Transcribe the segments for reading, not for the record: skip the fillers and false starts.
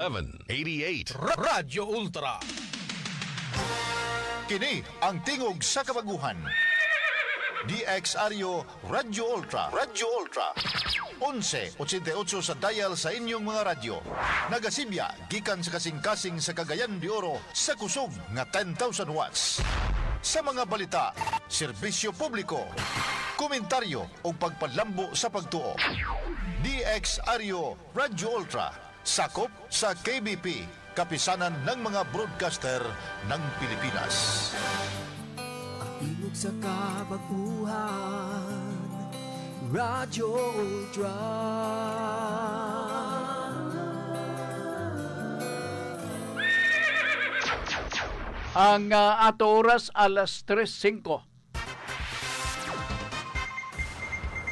788 Radyo Ultra. Kini ang tingog sa kabaguhan. DXRyo Radyo Ultra. Radyo Ultra. 1188 sa dial sa inyong mga radyo. Nagasibya gikan sa kasing-kasing sa Cagayan de Oro sa kusog nga 10,000 watts. Sa mga balita, serbisyo publiko, komentaryo o pagpadlambo sa pagtuo. DXRyo Radyo Ultra. Sakop sa KBP, kapisanan ng mga broadcaster ng Pilipinas. Tingog sa kabaguhan, Radyo Ultra. Ang ato oras alas 3:05.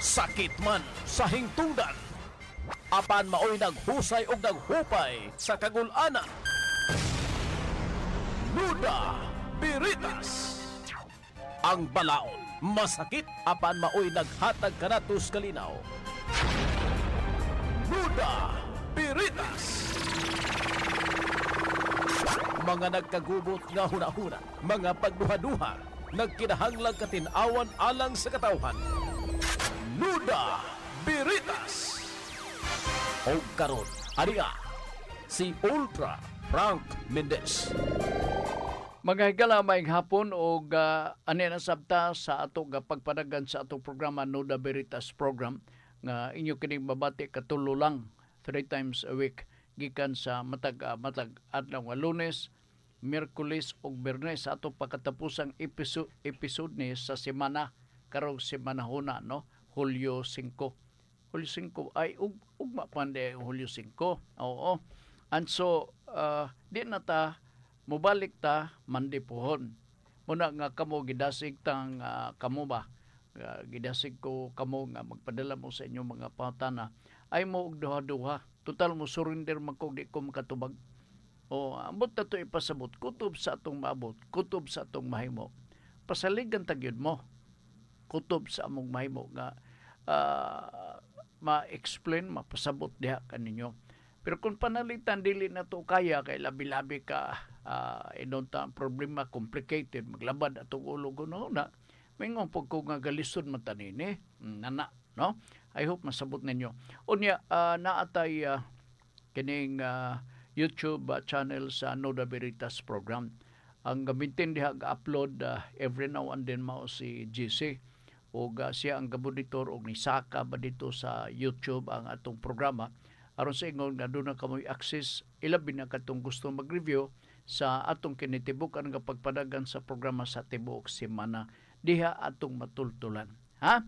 Sakit man sa hingtungdan, apan maoy naghusay og naghupay sa kagul-ana. Nuda Biritas. Ang balaod masakit apan maoy naghatag kanatos kalinaw. Nuda Biritas. Mga nagkagubot nga hunahuna, mga pagduha-duha, nagkinahanglang katinawan alang sa katawhan. Nuda Biritas. O karon, ariya, si Ultra Frank Mendez. Mga higala maayong hapon o ani na sabta sa ato pagpanagan sa atong programa Nuda Biritas program nga inyo kining babati katulo lang 3 times a week gikan sa matag adlaw nga Lunes, Miyerkules ug Biyernes sa atong pagkatapusang episode ni sa semana karong semanahuna no Hulyo 5. Hulyo 5 ay ugma pande Hulyo 5. Oo. And so di na ta mubalik ta mandipuhon. Muna nga kamo gidasig tang kamo ba gidasig ko kamo nga magpadala mo sa inyong mga pangutana ay mo og duha-duha. Total mo surrender man ko di ko makatubag. O ambot na to ipasabot kutob sa atong maabot, kutob sa atong mahimo. Pasaligan tagyud mo. Kutob sa among mahimo nga ma-explain, mapasabot diha kaninyo. Pero kung panalitan dili na to kaya kay labi-labi ka inunta ang problema complicated maglabad atong ulo kuno na mingon pag ko nga galisod man tanini nana no. I hope masabot ninyo. Unya naatay kining YouTube channel sa Nuda Biritas program. Ang gamitin diha ga-upload every now and then mao si GC o siya ang gaboditor og ni Saka ba dito sa YouTube ang atong programa. Aron sa ingon nga doon na kamoy access ilabi na katong gusto mag-review sa atong kinitibukan nga pagpadagan sa programa sa tibuok semana diha atong matultulan. Ha?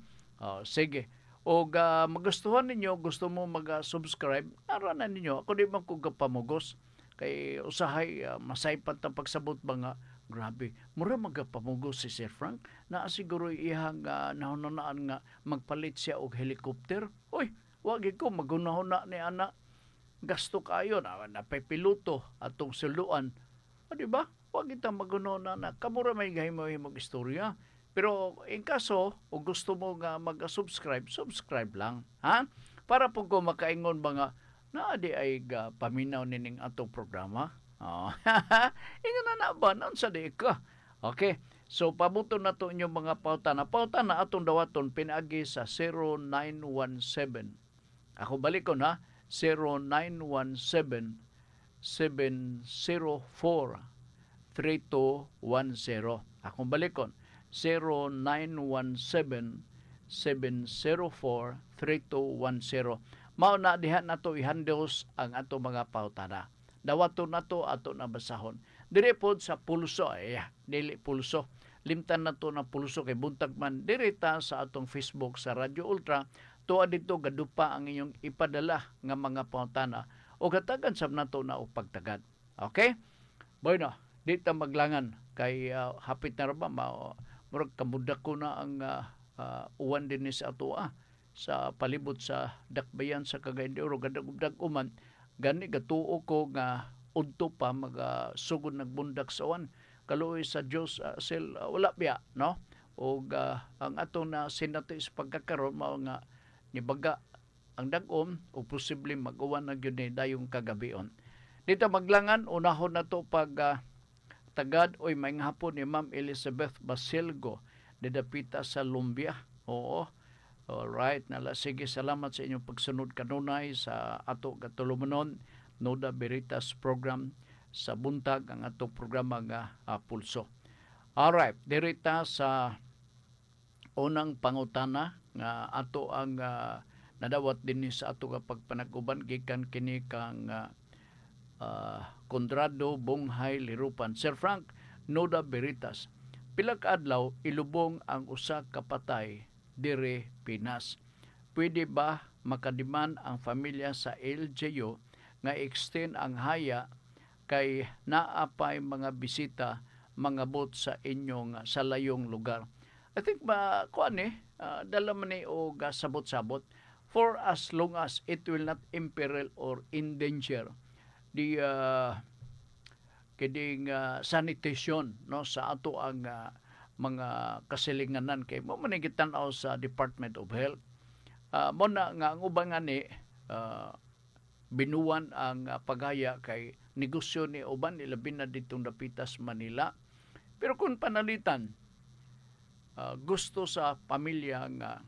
Sige. O magustuhan ninyo, gusto mo mag-subscribe, aranan ninyo. Ako di man ko gapamugos. Kay usahay, masaypan tang pagsabot ba nga, grabe, mura magapamugos si Sir Frank, na siguro ihang nahunanaan nga magpalit siya og helicopter. Uy, wag ko, magunahuna ni anak. Gasto kayo na piloto atong suluan. Di ba? Wag kita magunahuna na. Kamura may gahimo-himog istorya. Pero in kaso, o gusto mo nga mag-subscribe, subscribe lang. Ha? Para po ko makaingon ba nga, naadi ay paminaw nining atong programa. Ingan na ba? Noon sa di ka. Okay. So, pabuto na to inyong mga pautana. Pautana atong dawaton pinagi sa 0917. Ako balik ko na. 0917 704 3210. Akong balikon. 0917-704-3210. Mao na diha nato ihandos ang ato mga pautana. Dawaton nato ato na basahon. Dire pod sa pulso dili pulso. Limtan nato na pulso kay buntag man direta sa atong Facebook sa Radyo Ultra. Tuwa dito gadupa ang inyong ipadala nga mga pautana o gatagan sab nato na og pagtagad. Okay? Bueno, di ta maglangan kay hapit na ra ba murag kamudak ko na ang uwan din sa ato sa palibot sa dakbayan sa Cagayan de Oro gadag uman gani gatuo ko nga udto pa magasugod nagbundak sa uwan kaluoy sa Dios wala biya no og ang ato na sinatis pagkakaroon mao nga nibaga ang dag-om o posible mag-uwan na gyud ni dayong kagabion. Dito maglangan, unahon na to pag tagad oy may hapon ni Ma'am Elizabeth Basilgo didapita sa Lumbia. Oo. Alright, nala sige, salamat sa inyong pagsunod kanunay sa ato katulumanon Noda Veritas program sa buntag ang ato programa nga Pulso. Alright, dirita sa unang pangutana nga ato ang nadawat din sa ato nga pagpanag-uban gikan kini kang Conrado Bonghay Lirupan. Sir Frank, Noda Veritas, pila ka adlaw ilubong ang usa ka patay dire Pinas. Pwede ba makadiman ang pamilya sa LGU nga extend ang haya kay naapay mga bisita mga bot sa inyong sa layong lugar? I think dala man ni og sabot-sabot for as long as it will not imperil or endanger the kining sanitation no sa ato ang mga kasilinganan kay mo man gitan-aw sa Department of Health. Mo na nga ang ubang ani binuwan ang paghaya kay negosyo ni uban ilabi na ditong dapitas Manila. Pero kung panalitan gusto sa pamilya nga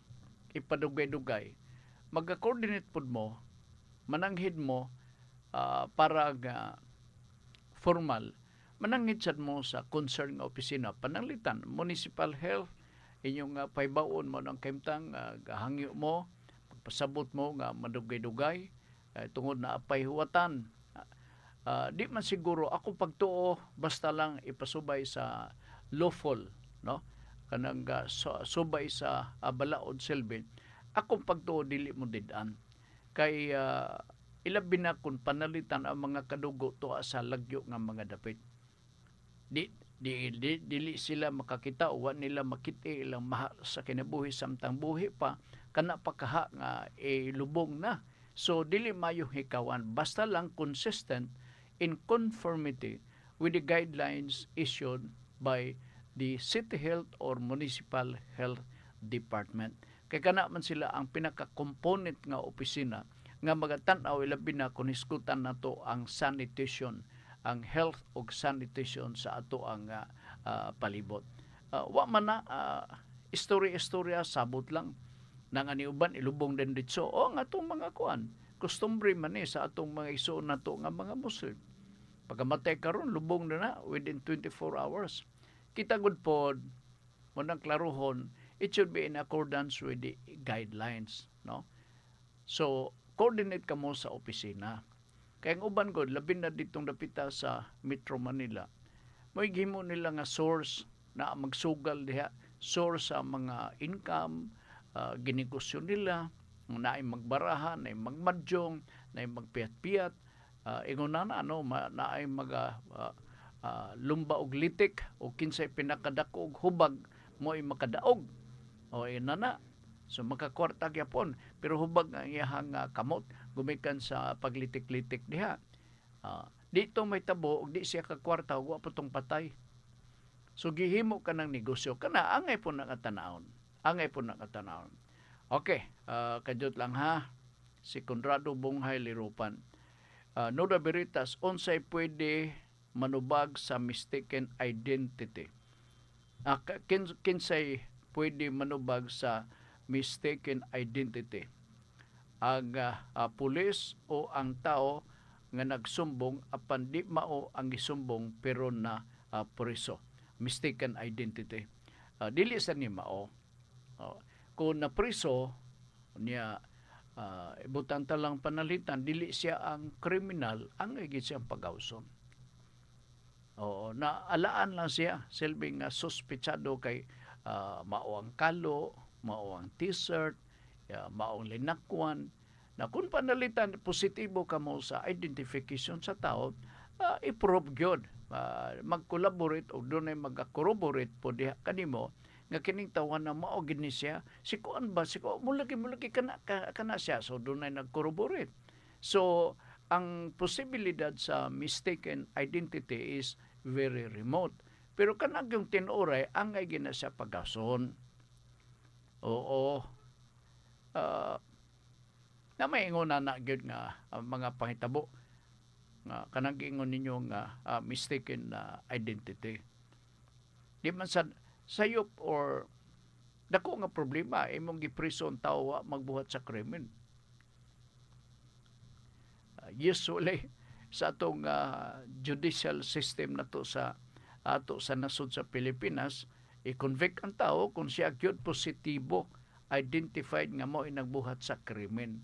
ipadugay-dugay, magka-coordinate pud mo, mananghid mo para formal, mananghid sad mo sa concern nga opisina, pananglitan, municipal health, inyong paybaon mo ng kaimtang gahangyo mo, pagpasabot mo nga madugay-dugay, tungod na apay huwatan. Di man siguro, ako pagtuo, basta lang ipasubay sa lawful, no? Kanang subay sa balaod silbi, akong pagtuo dili mo didan. Kay ilabi na kung panalitan ang mga kadugo to sa lagyo nga mga dapit. Dili sila makakita o nila makiti ilang mahal sa kinabuhi samtang buhi pa kana pakaha nga lubong na. So dili mayo hikawan, basta lang consistent in conformity with the guidelines issued by the City Health or Municipal Health Department. Kay kana man sila ang pinaka-component nga opisina nga magatan-aw ilabi na kung iskutan nato ang sanitation, ang health ug sanitation sa ato ang palibot. Wa man na istorya sabot lang nang ani uban ilubong din ditso ang atong mga kuan customary man sa atong mga iso nato nga mga Muslim. Pagkamatay karon lubong na within 24 hours. Kita gud pod mo nang klaruhon, it should be in accordance with the guidelines, no? So coordinate ka mo sa opisina. Kaya ang uban gud labi na ditong dapita sa Metro Manila, may gihimo nila nga source na magsugal diha, source sa mga income, ginegosyo nila, naay magbarahan, naay magmadyong, naay magpiyat-piyat, ingon na naay lumba og litik o kinsay pinakadako og hubag mo ay makadaog. O na. So makakwarta gyapon pero hubag ang iyahang kamot gumikan sa paglitik-litik diha. Dito may tabo og di siya kakwarta wa putong patay. So gihimo ka ng negosyo kana angay po nakatanawon. Okay, kadot lang ha. Si Conrado Bonghay Lirupan. Noda Veritas, unsay pwede manubag sa mistaken identity? Kinsay pwede manubag sa mistaken identity? Ang pulis o ang tao nga nagsumbong apan di mao ang gisumbong pero na preso. Mistaken identity. Dili sa ni mao. Kung na preso niya ibutang talang panalitan, dili siya ang kriminal, ang igit siyang pagawson. Naalaan lang siya silbing suspetsado kay mao ang kalo, mao ang t-shirt, mao ang linakwan. Na kung panalitan positibo ka mo sa identification sa tao, i-prove gyud, mag-collaborate o doon ay mag-corroborate po diha kanimo nga kining tawan na mao gini siya, si kuan ba si ko mulaki kana siya, so doon ay nag-corroborate. So ang posibilidad sa mistaken identity is very remote. Pero kanag yung tinuray, angay gina siya pagason. Oo. Na may inguna na gyud nga mga pangitabo. nga kanang giingon ninyo nga mistaken identity. Di man sayop or dako nga problema imong gipriso ang tawo magbuhat sa krimen. Usually sa atong judicial system nato sa ato sa nasod sa Pilipinas, i-convict ang tao kung siya gyud positibo identified nga mo nagbuhat sa krimen.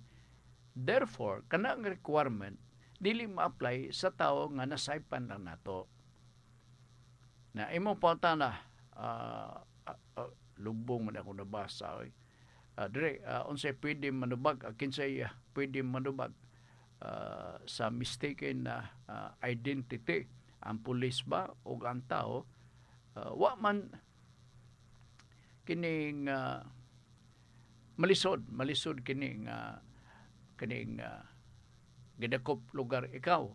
Therefore, kana ang requirement dili ma-apply sa tao nga nasaypan lang nato. Na imong pangutana, lubong man ako nabasa. Dire, unsay pwede manubag, kinsay pwede manubag sa mistaken na identity, ang pulis ba o ang tao, wa man kining malisod kining gidakop lugar ikaw,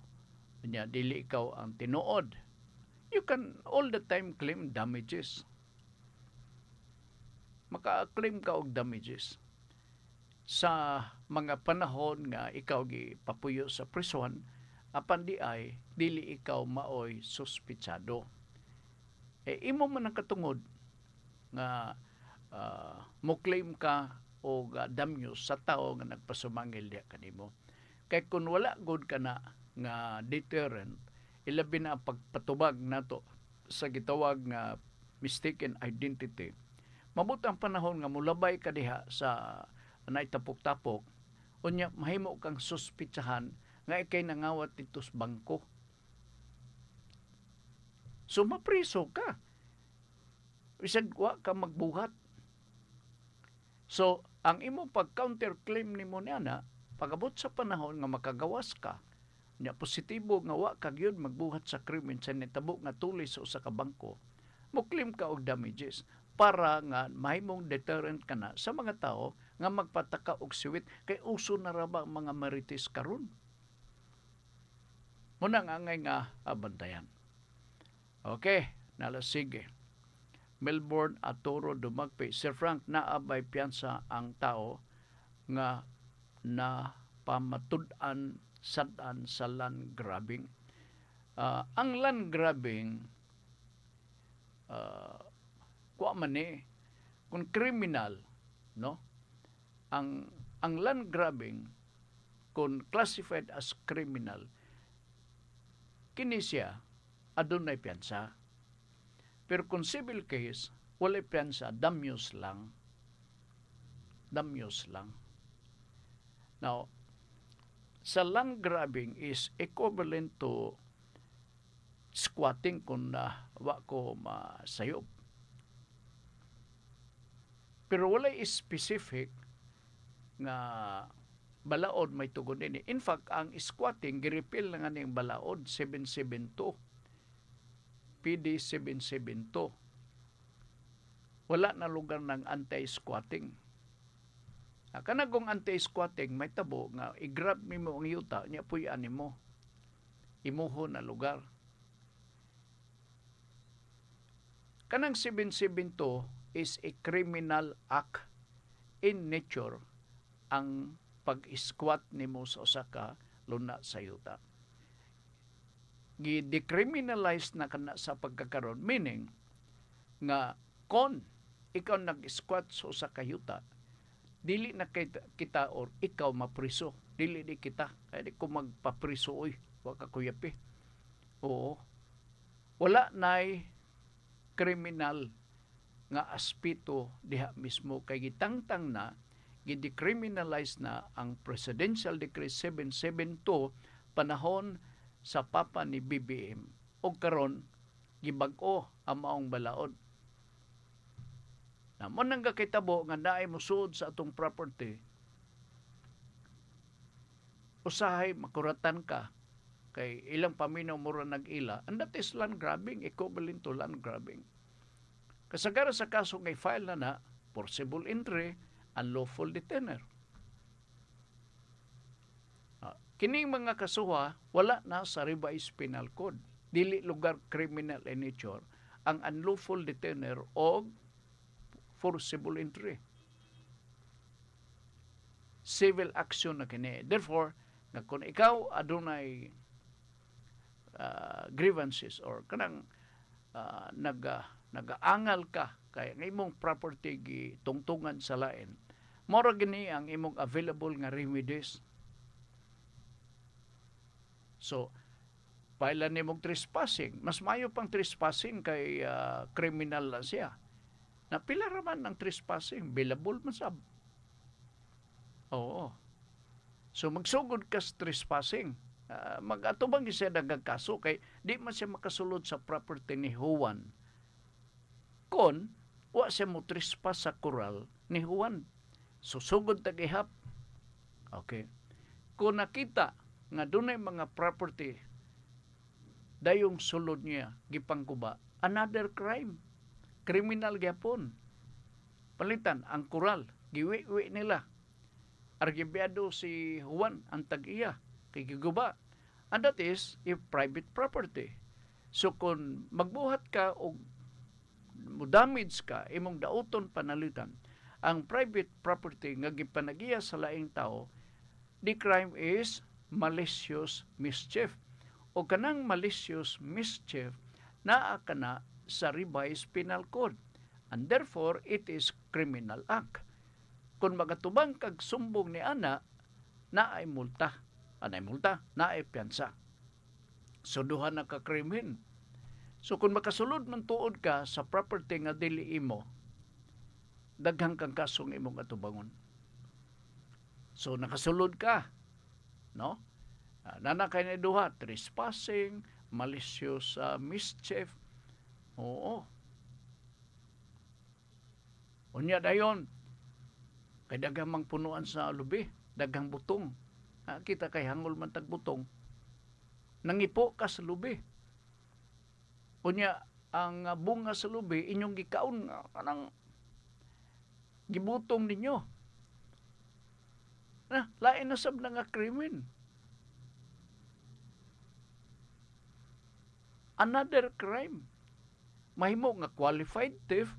nya dili ikaw ang tinuod. You can all the time claim damages. Maka-claim ka og damages sa mga panahon nga ikaw gipapuyo sa prison, apan di ay dili ikaw maoy suspitsado. Imo man ang katungod nga mo claim ka og damyos sa tao nga nagpasumangil diha kanimo. Kay kung wala good ka na nga deterrent, ilabi na ang pagpatubag nato sa gitawag nga mistaken identity, mabutang panahon nga mulabay ka diha sa naitapok-tapok, unya mahimo kang suspitsahan nga ikay nangawat dito sa bangko. So mapriso ka. Isag wa ka magbuhat. So ang imo pag-counterclaim nimo niana, pagabot sa panahon nga makagawas ka, nya positibo nga wa ka gyud magbuhat sa krimen sa nitabo nga tulis sa usa ka bangko, mo claim ka og damages para nga mahimong deterrent ka na sa mga tao nga magpataka og siwit kay uso na ra ba mga marites karon. Muna nga ngay nga abantayan. Okay, nalasige. Melbourne at Toro dumagpi. Sir Frank, naabay piyansa ang tao nga na pamatud-an sad-an sa land grabbing. Ang land grabbing, kuha man kung criminal, no? Ang land grabbing, kung classified as criminal, kini siya adunay piyansa. Pero kung civil case, wala piyansa, damyos lang. Damyos lang. Now, sa land grabbing is equivalent to squatting kung wa ko masayop. Pero wala specific nga balaod may tugon din. In fact, ang squatting, giripil na nga niyang balaod, 772. PD 772. Wala na lugar ng anti-squatting. Kanagong anti-squatting, may tabo nga i-grab nimo ang yuta, niya puyan nimo. Imuho na lugar. Kanang 772 is a criminal act in nature ang pag-squat nimo sa usa ka luna sa yuta. Gi-decriminalize na kana sa pagkakaroon, meaning nga kon ikaw nag-squat sa usa ka yuta, dili na kita or ikaw mapriso, dili di kita kay di ko magpapriso oy, wa ka kuyapi. Oo, wala nay kriminal nga aspito diha mismo kay gitangtang na gi-decriminalize na ang Presidential Decree 772 panahon sa papa ni BBM o karon gibag-o ang maong balaod. Namon nang kakitabo nga naay mosuod sa atong property, usahay makuratan ka kay ilang paminaw mura nag-ila, and that is land grabbing, equivalent to land grabbing. Kasagara sa kaso ngay file na forcible entry, unlawful detainer. Kining mga kasuha, wala na sa revised penal code. Dili lugar criminal in nature ang unlawful detainer o forcible entry. Civil action na kini. Therefore, nga kung ikaw adunay grievances or kanang nagaangal ka kay ang imong property gitungtungan sa lain, mora gini ang imong available nga remedies. So pailan nimong trespassing, mas mayo pang trespassing kay criminal lang siya. Napila raman ng trespassing, billable man sab. Oo. So magsugod ka sa trespassing. Mag-atubang siya nagagkaso kay di man siya makasulod sa property ni Juan. Kon wa siya mo trespass sa koral ni Juan. Susugod tagihap. Okay. Kung nakita nga dunay mga property dayong sulod niya gipangguba, another crime. Criminal gyapon. Palitan ang koral, giwi-wi nila. Argibyado si Juan ang tag-iya kay giguba. And that is if private property. So kung magbuhat ka o damage ka, imong dauton panalitan, ang private property nga gipanagiya sa laing tao, the crime is malicious mischief. O kanang malicious mischief naa kana sa revised penal code. And therefore, it is criminal act. Kung magatubang kag sumbong ni ana, naay multa. Anay multa, naay piyansa. So, duha na ka krimen. So, kung makasulod man tuod ka sa property nga dili imo, daghang kang kasong imong atubangon. So, nakasulod ka. No? Nanakay na duha, trespassing, malicious mischief. Oo. Unya dayon, kay daghang mang punuan sa lubi, daghang butong. Kita kay hangol man tag butong. Nangipo ka sa lubi. Unya, ang bunga sa lubi, inyong gikaon nga, kanang gibutong ninyo. Lain na sab na nga krimen. Another crime. Mahimo nga qualified theft,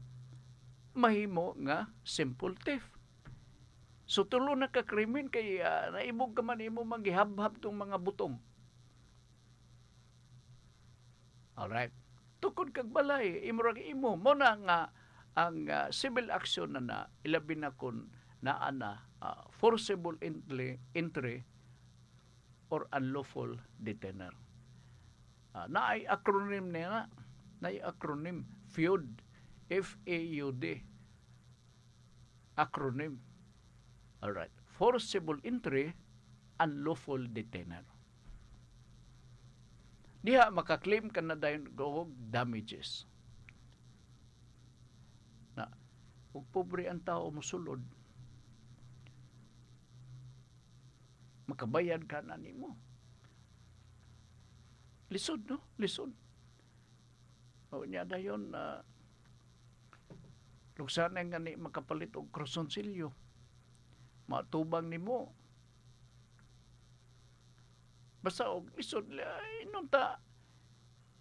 mahimo nga simple theft. So tulo na ka krimen kay naibog ka man imo manggihab-hab tong mga butong. Alright. Tukod kag balay, imo mo na nga ang civil action na ilabi na kun naa forcible entry or unlawful detainer. Naay acronym niya, naay acronym FEUD, FAUD. Acronym. Alright. Forcible entry, unlawful detainer. Diha makaklaim ka na dayon og damages. Na, ug pobre ang tao mosulod, makabayad ka na nimo. Lisod, no? Lisod. O niya dayon, luksan nga ni makapalit og krosonsilyo. Matubang nimo. Basta og lisod, inong ta,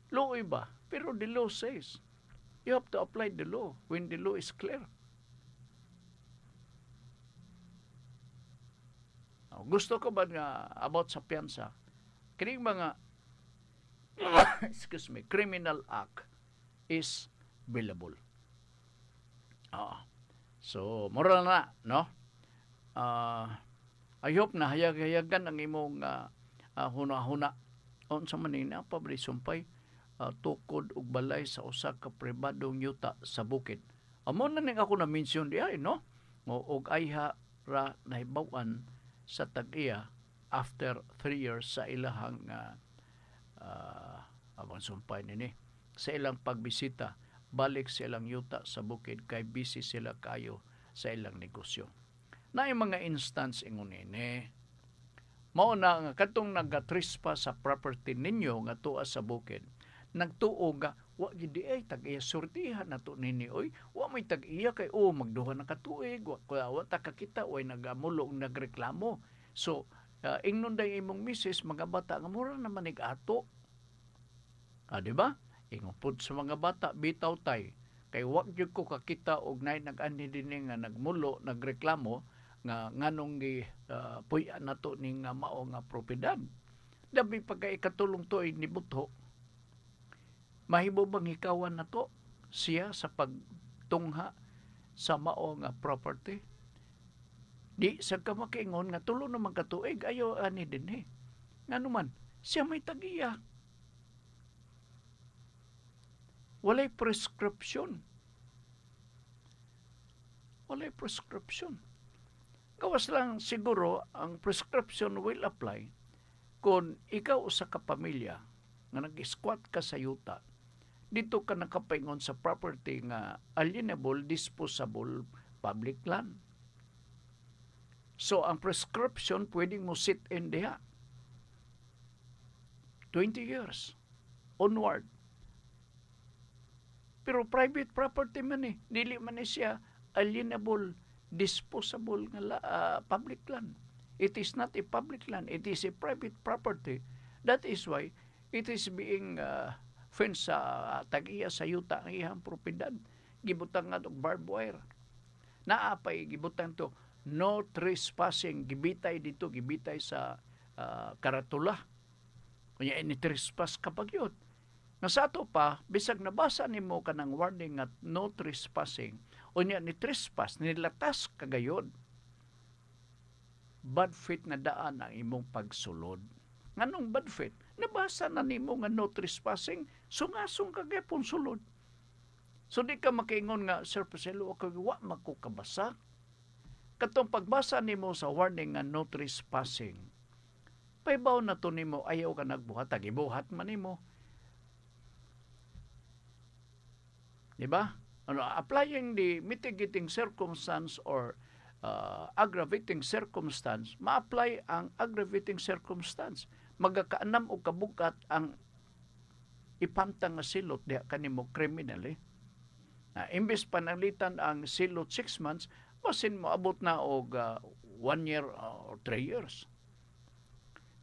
law ba? Pero the law says, you have to apply the law when the law is clear. Gusto ko ba nga about sa piyansa? Kining mga excuse me, criminal act is billable. So, moral na, no? I hope na hayag-hayagan ang imong huna-huna. Sa manina, pabrisumpay, tukod ug balay sa usa ka pribadong yuta sa bukid. Amo na ning ako na-mention di ay, no? Og ayha ra nahibawan sa tag-iya after 3 years sa ilahang abang sumpay nini. Sa ilang pagbisita, balik sa ilang yuta sa bukid kay busy sila kayo sa ilang negosyo. Na yung mga instance ingon ini, mao na nga katong nag-trespass sa property ninyo nga tuwa sa bukid, nagtuo nga wa gid ay tag-iya sortihan nato nini oy, wa may tag-iya kay magduha na katuig, wa ta kakita way nagamulong nagreklamo. So ingnon day imong misis mga bata nga mura naman ig-ato. Di ba? Ingon pud sa mga bata bitaw tay kay wa gyud ko kakita og nay nag-ani dinhi nga nagmulo nagreklamo nga nganong gi puy nato ning mao nga propiedad. Labi pagka ikatulong to ay nibutho, mahimo bang hikawan na to siya sa pagtungha sa mao nga property? Di sa ka makaingon nga tulo naman katuig, ayaw ani din eh. Nga naman, siya may tagiya. Walay prescription. Walay prescription. Gawas lang siguro ang prescription will apply kung ikaw sa kapamilya nga nag-squat ka sa yuta, dito ka nakapaingon sa property nga alienable, disposable public land. So ang prescription pwedeng mo sit in diha 20 years onward. Pero private property man eh, dili man eh siya alienable, disposable nga public land. It is not a public land. It is a private property. That is why it is being fenced sa tag-iya sa yuta ng iyang propiedad. Gibutang nga itong barbed wire. Naapay gibutang to no trespassing. Gibitay dito, gibitay sa karatula. Kanya ini trespass kapag yun. Nga sa ato pa, bisag nabasa nimo ka ng warning at no trespassing, o niya ni trespass, nilatas kagayod, bad faith na daan ang imong pagsulod. Nganong bad faith? Nabasa na nimo nga no trespassing, sungasong kagaypon sulod. So di ka makaingon nga, Sir Paselo, wa makukabasa. Katong pagbasa nimo sa warning nga no trespassing, paibaw na to nimo, ayaw ka nagbuhat, tagibuhat man nimo. Diba? Applying the mitigating circumstance or aggravating circumstance, ma-apply ang aggravating circumstance. Magakaanam o kabukat ang ipamtang nga silot diha kanimo criminal eh. Imbes panalitan ang silot 6 months, basin mo abot na og 1 year or 3 years.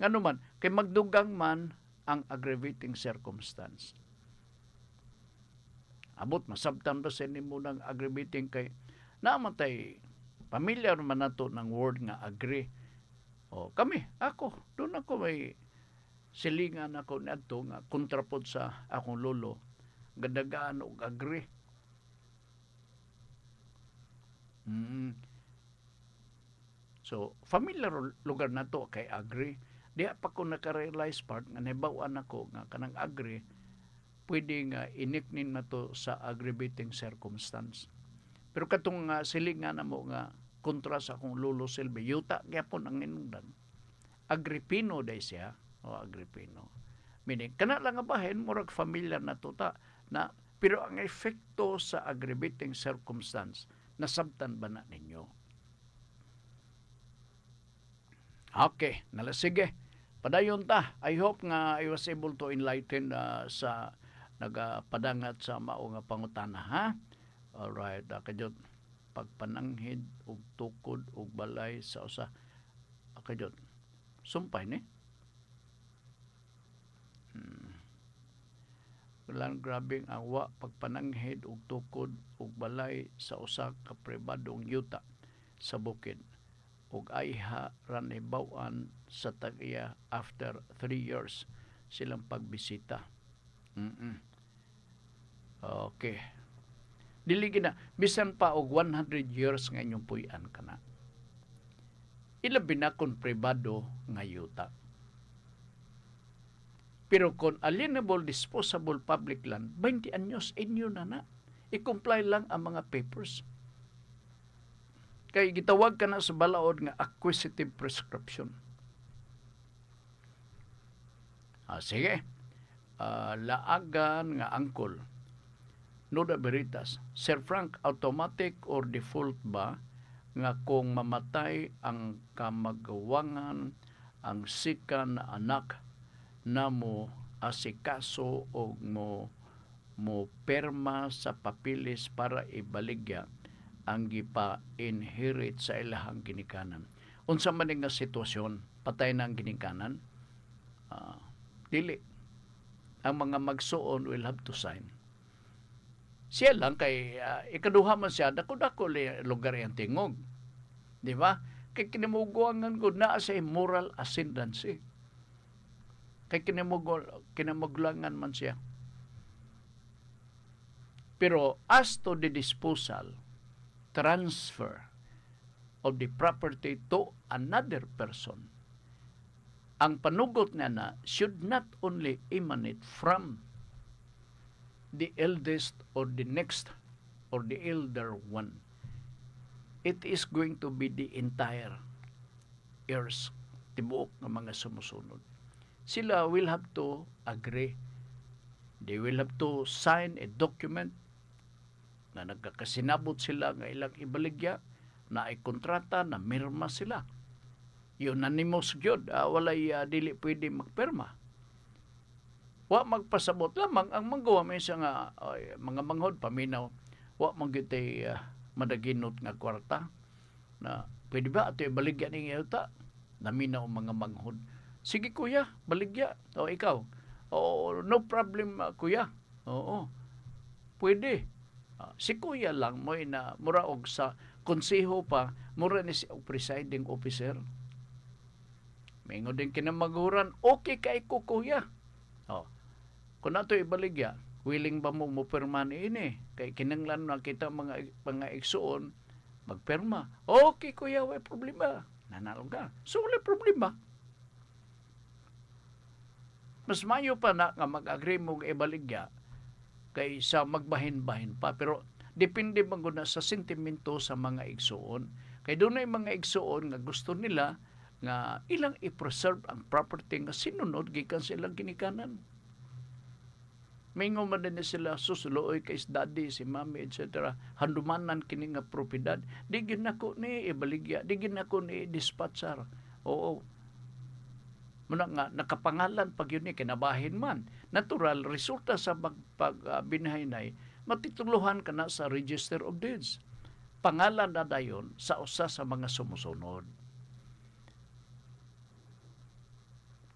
Ngano man, kay magdugang man ang aggravating circumstance. Abot masabtan ba sa nimo ng aggravating kay namatay pamilyar man nato ng word nga agree. O kami, doon ako may silingan ako nato nga kontrapod sa akong lolo. Gadagaan og agree. So, familiar lugar nato kay agree. Diha pa ko naka-realize part nga nabawan ako nga kanang agree pwedeng iniknin na to sa aggravating circumstance. Pero katong silingan na mo nga kontra sa akong lolo Silve, yuta gyapon ang inungdan. Agripino day siya, o Agripino. Meaning, kana lang nga bahin, murag familiar na to ta, na, pero ang efekto sa aggravating circumstance, nasabtan ba na ninyo? Okay, nalasige. Padayon ta. I hope nga I was able to enlighten sa nagapadangat sa mao nga pangutana, ha? Alright, kadyon pagpananghid og tukod og balay sa usa. Kadyon sumpay ni. Walang grabing awa pagpananghid og tukod og balay sa usa ka pribadong yuta sa bukid ug ayha ranibawan sa tag-iya after 3 years silang pagbisita. Okay. Dili gina bisan pa og 100 years nga inyong puy-an kana. Ilabi na kon pribado nga yuta. Pero kung alienable, disposable public land, 20 anyos inyo na. I-comply lang ang mga papers. Kay gitawag ka na sa balaod nga acquisitive prescription. Sige. Laagan nga angkol. Nuda Veritas, Sir Frank, automatic or default ba nga kung mamatay ang kamagawangan ang sikan na anak na mo asikaso o mo perma sa papilis para ibaligya ang gipa-inherit sa ilahang ginikanan. Unsa man nga sitwasyon, patay na ang ginikanan, dili. Ang mga magsuon will have to sign. Siya lang kay ikaduha man siya, dako-dako lugar yung tingog. Di ba? Kay kinamuguangan ko na sa moral ascendancy. Kay kinamuglangan man siya. Pero as to the disposal, transfer of the property to another person, ang panugot niya na should not only emanate from the eldest or the next or the elder one. It is going to be the entire heirs, tibuok ng mga sumusunod. Sila will have to agree. They will have to sign a document na nagkakasinabot sila nga ilang ibaligya, na ay kontrata, na mirma sila. Unanimous gyud, walay dili pwede magperma. Wa magpasabot lamang ang manggawa may nga mga manghod paminaw. Wa magyud tay madaginot nga kwarta na pwede ba ato ibaligya ning yuta? Naminaw mga manghod. Sige kuya, baligya. O ikaw. O no problem kuya. Oo. Pwede. Si kuya lang mo na muraog sa konseho pa, mura ni si presiding officer. Mingo din kinamaguran, okay kay ko kuya. Kung nato ibaligya, willing ba mo perma ni ini? Kay kinanglan na kita mga igsuon, magperma. Okay kuya, way problema. Nanalo ka. So wala problema. Mas mayo pa na nga mag-agree mo ibaligya kaysa magbahin-bahin pa. Pero depende man gud na sa sentimento sa mga igsuon. Kay doon ay mga igsuon nga gusto nila nga ilang i-preserve ang property nga sinunod gikan sa ilang ginikanan. Mingo man din sila susuloy kay daddy, si mami, etc. Handumanan kini nga propiedad. Di gyud nako ni ibaligya, di gyud nako ni dispatcher. Oo. Muna nga nakapangalan pag yun ni kinabahin man. Natural resulta sa pagbinahinay, matituluhan ka na sa Register of Deeds. Pangalan na dayon sa usa sa mga sumusunod.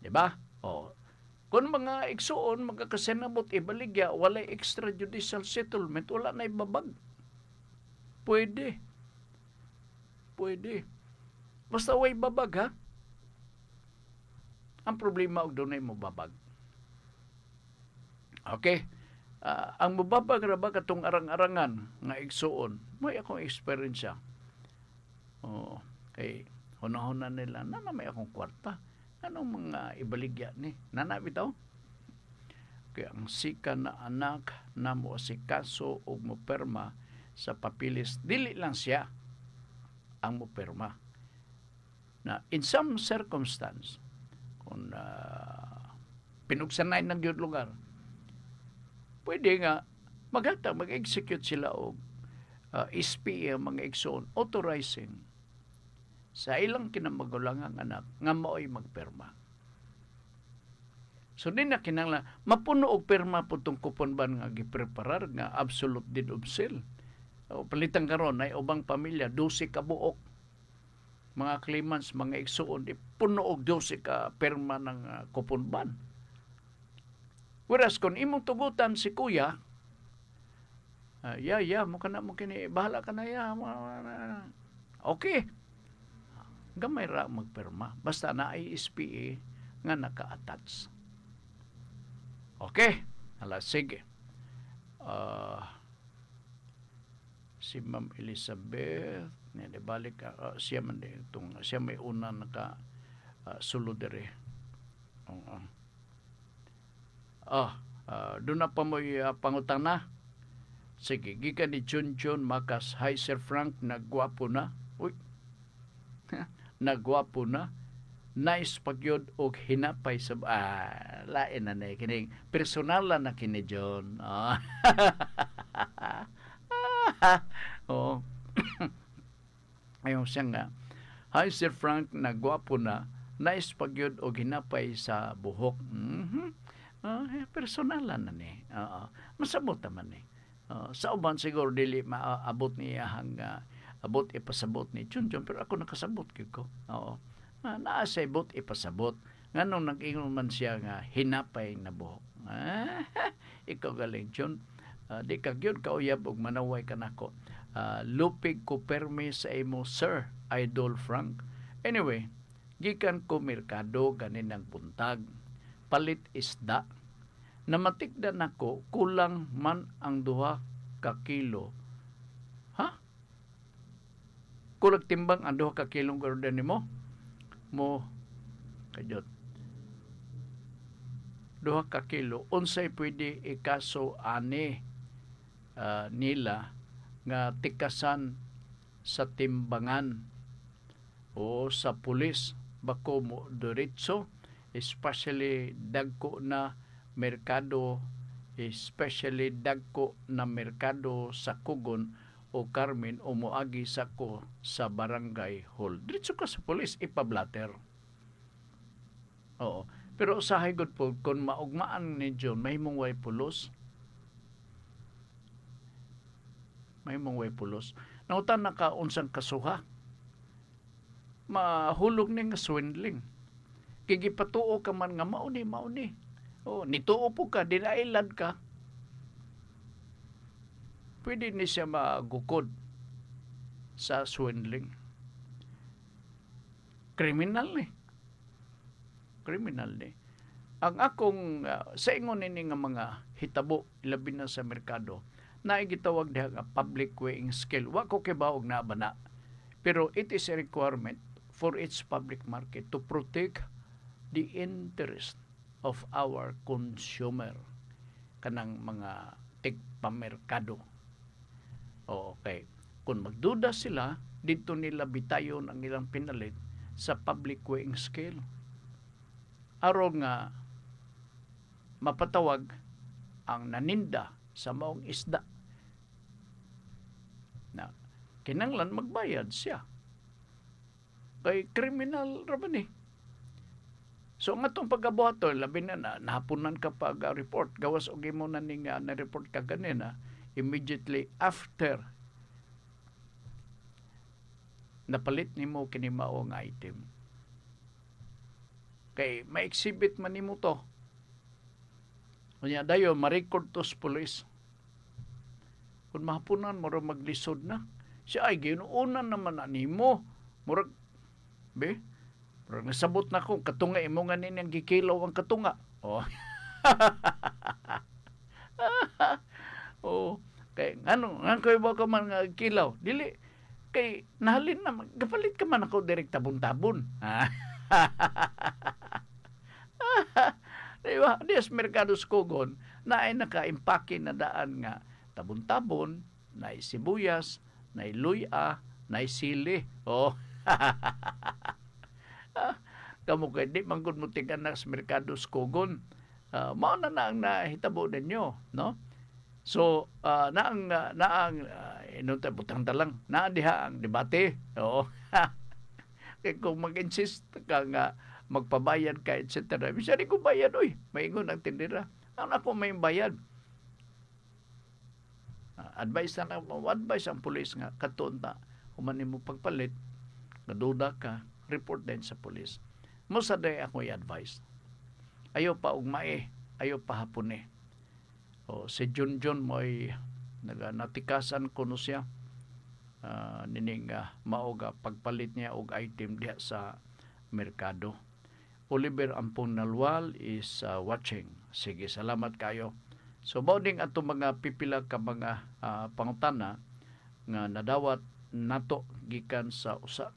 Diba? O. Kung mga igsuon, magkakasenabot, ibaligya, walay extrajudicial settlement, wala na ibabag. Pwede. Pwede. Basta way babag, ha? Ang problema, og doon ay mababag. Okay? Ang mababag na ba katong arang-arangan nga igsuon, may akong experience. Kay hunahuna nila, may akong kwarta. Anong mga ibaligya ni? Bitaw? Kaya ang sika na anak na mo asikaso o moperma sa papilis, dili lang siya ang moperma. Na in some circumstance, kung pinugsanay ng yun lugar, pwede nga mag-execute sila o SPA, mga igsoon, authorizing sa ilang kinamagulangang anak nga mao'y magperma. So, di na kinanglan, mapuno og perma po itong kupon ba nga gipreparar nga absolute deed of sale. Palitan karon ay ubang pamilya, 12 ka buok. Mga claimants, mga igsuon, puno og 12 ka perma ng kupon ban. Whereas, kung imong tugutan si kuya, mo ka na mo kini, bahala ka na okay. Gamay ra magperma. Basta na ay SPA nga naka-attach. Okay. Sige. Si Ma'am Elizabeth, balik siya man itong, siya may una sulod dere. Doon na pa mo'y pangutang na. Sige, gikan ni John Makas, hi Sir Frank, nagwapo na. Uy, nagwapo na. Nice pagyod og hinapay sa lain na na kining personal na kini John. Ayun siya nga. Hi Sir Frank, nagwapo na. Nice pagyod og hinapay sa buhok. Personal na ni. Masabot naman ni. Sa uban siguro dili maabot niya hang abot ipasabot ni John, pero ako nakasabot gyud ko. Naasabot ipasabot. Nganong nag-ingon man siya nga hinapay na buhok. Ikaw galing John. Di ka gyud kauyab og manaway kanako. Lupig ko permi sa imo Sir Idol Frank. Anyway, gikan ko merkado ganin ang buntag. palit isda. Namatikdan nako kulang man ang 2 ka kilo. Ha? Kulang timbang ang 2 ka kilong gorda nimo? Mo kajot. 2 ka kilo unsay pwede ikaso ani nila nga tikasan sa timbangan o sa pulis bako mo diretso, especially dagko na merkado, especially dagko na merkado sa Kugon o Carmen o moagi sa ko sa barangay hall. Diretso ka sa pulis, ipablatter. Oo. Pero sa higod po, kung maugmaan ni John, may mong way pulos. May mong way pulos. Nautan na ka unsang kasuha. Mahulog ni nga swindling. Kigipatuo ka man nga mauni. Oh, nituo po ka, dinailad ka. Pwede ni siya magukod sa swindling. Kriminal ni. Ang akong sa ingon nini nga mga hitabo labi na sa merkado na gitawag diha nga public weighing scale. Wa ko kibaog na bana. Pero it is a requirement for its public market to protect the interest of our consumer, kanang mga tigpamerkado. Okay. Kung magduda sila, dito nila bitayon ang ilang pinalit sa public weighing scale. Aron nga mapatawag ang naninda sa maong isda na kinanglan magbayad siya. Kay kriminal raman eh. So nga itong pagkabuhato, labi na nahapunan ka pag-report. Gawas o mo na ning na-report ka ganina, immediately after napalit ni mo kinimaong item. Kay ma-exhibit man nimo to. Unya dayo ma-record to sa police. Kung mahapunan mo maglisod na, siya ay ginuunan naman na nimo. Murag be, murag nasabot na ko katunga imo nga ninyang gikilaw ang katunga. Oh. Oh, kay ano, nga koy ba ka man nga kilaw? Dili kay nahalin na gapalit ka man ako direk tabon-tabon. Diba? Dias merkado Kugon na ay naka-impake na daan nga tabon-tabon, na sibuyas, na luya, na sili. Oh. Kamu kay di man gud mo tigan sa merkado Kugon. Mao na ang nahitabo ninyo, no? So, naang inunta butang talang, na diha ang debate. Oo. Kaya kung mag-insist ka nga magpabayad ka, etc. Bisa rin ko bayad, oy. Maingon ang tindera. Ang ako may bayad. Advice ang pulis nga, katunta, humanin mo pagpalit, naduda ka, report din sa pulis. Musa day ako i-advise. Ayaw pa ugmae, ayaw pa hapon eh. O, si Junjun mo'y natikasan ko no siya. Nining maoga pagpalit niya og item diha sa merkado. Oliver Ampong Nalwal is watching. Sige, salamat kayo. So, bawding ato mga pipila ka mga pangutana nga nadawat nato gikan sa usa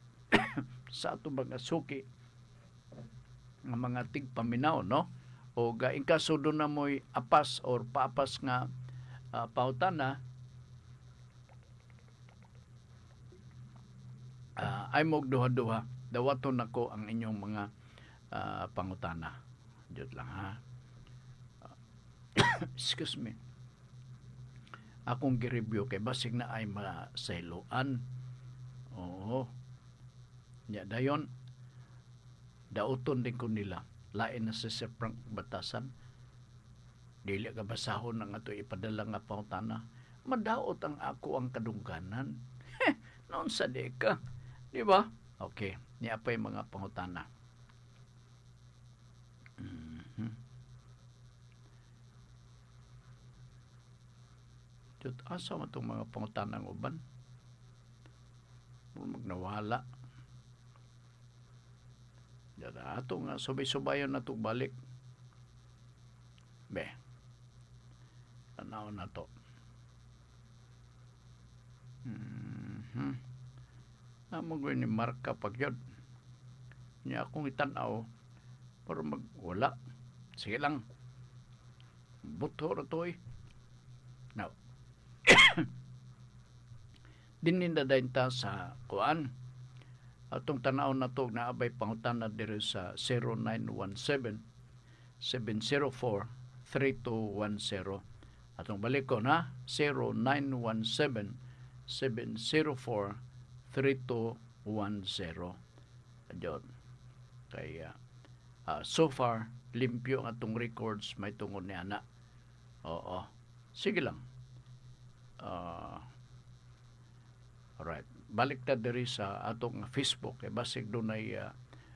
sa ato mga suki nga mga tigpaminaw, no? O in kaso doon na mo'y apas or paapas nga pautana, ay mog duha-duha. Dawaton nako ang inyong mga pangutana. Diyot lang ha. Excuse me. Akong gi-review kay basig na ay masayloan. Oo. Ya dayon dauton din ko nila. Lain na sa Frank Batasan. Dili ka basahon ang ato ipadala nga pangutana. Madaot ang ako ang kadungganan. Noon sa deka. Di ba? Okay. Ni apay mga pangutana. Diyot, asa mo itong mga pangutana ng uban? Magnawala. Diyot, ato nga, subay-subayon na itong balik. Be. Tanaw na to. Amo ko ni marka pag yun. Niya akong itanaw para magwala. Sige lang. Buto na to eh. Now, dinindadayin ta sa kuan. Atong tanaw na to na abay pangutan na diri sa 0917-704-3210. Atong balik ko na 0917-704-3210. Adyon. Kaya so far, limpyo ang atong records may tungod ni ana. Oo. Sige lang. Alright. Balik ta diri sa atong Facebook. Kaya basig doon ay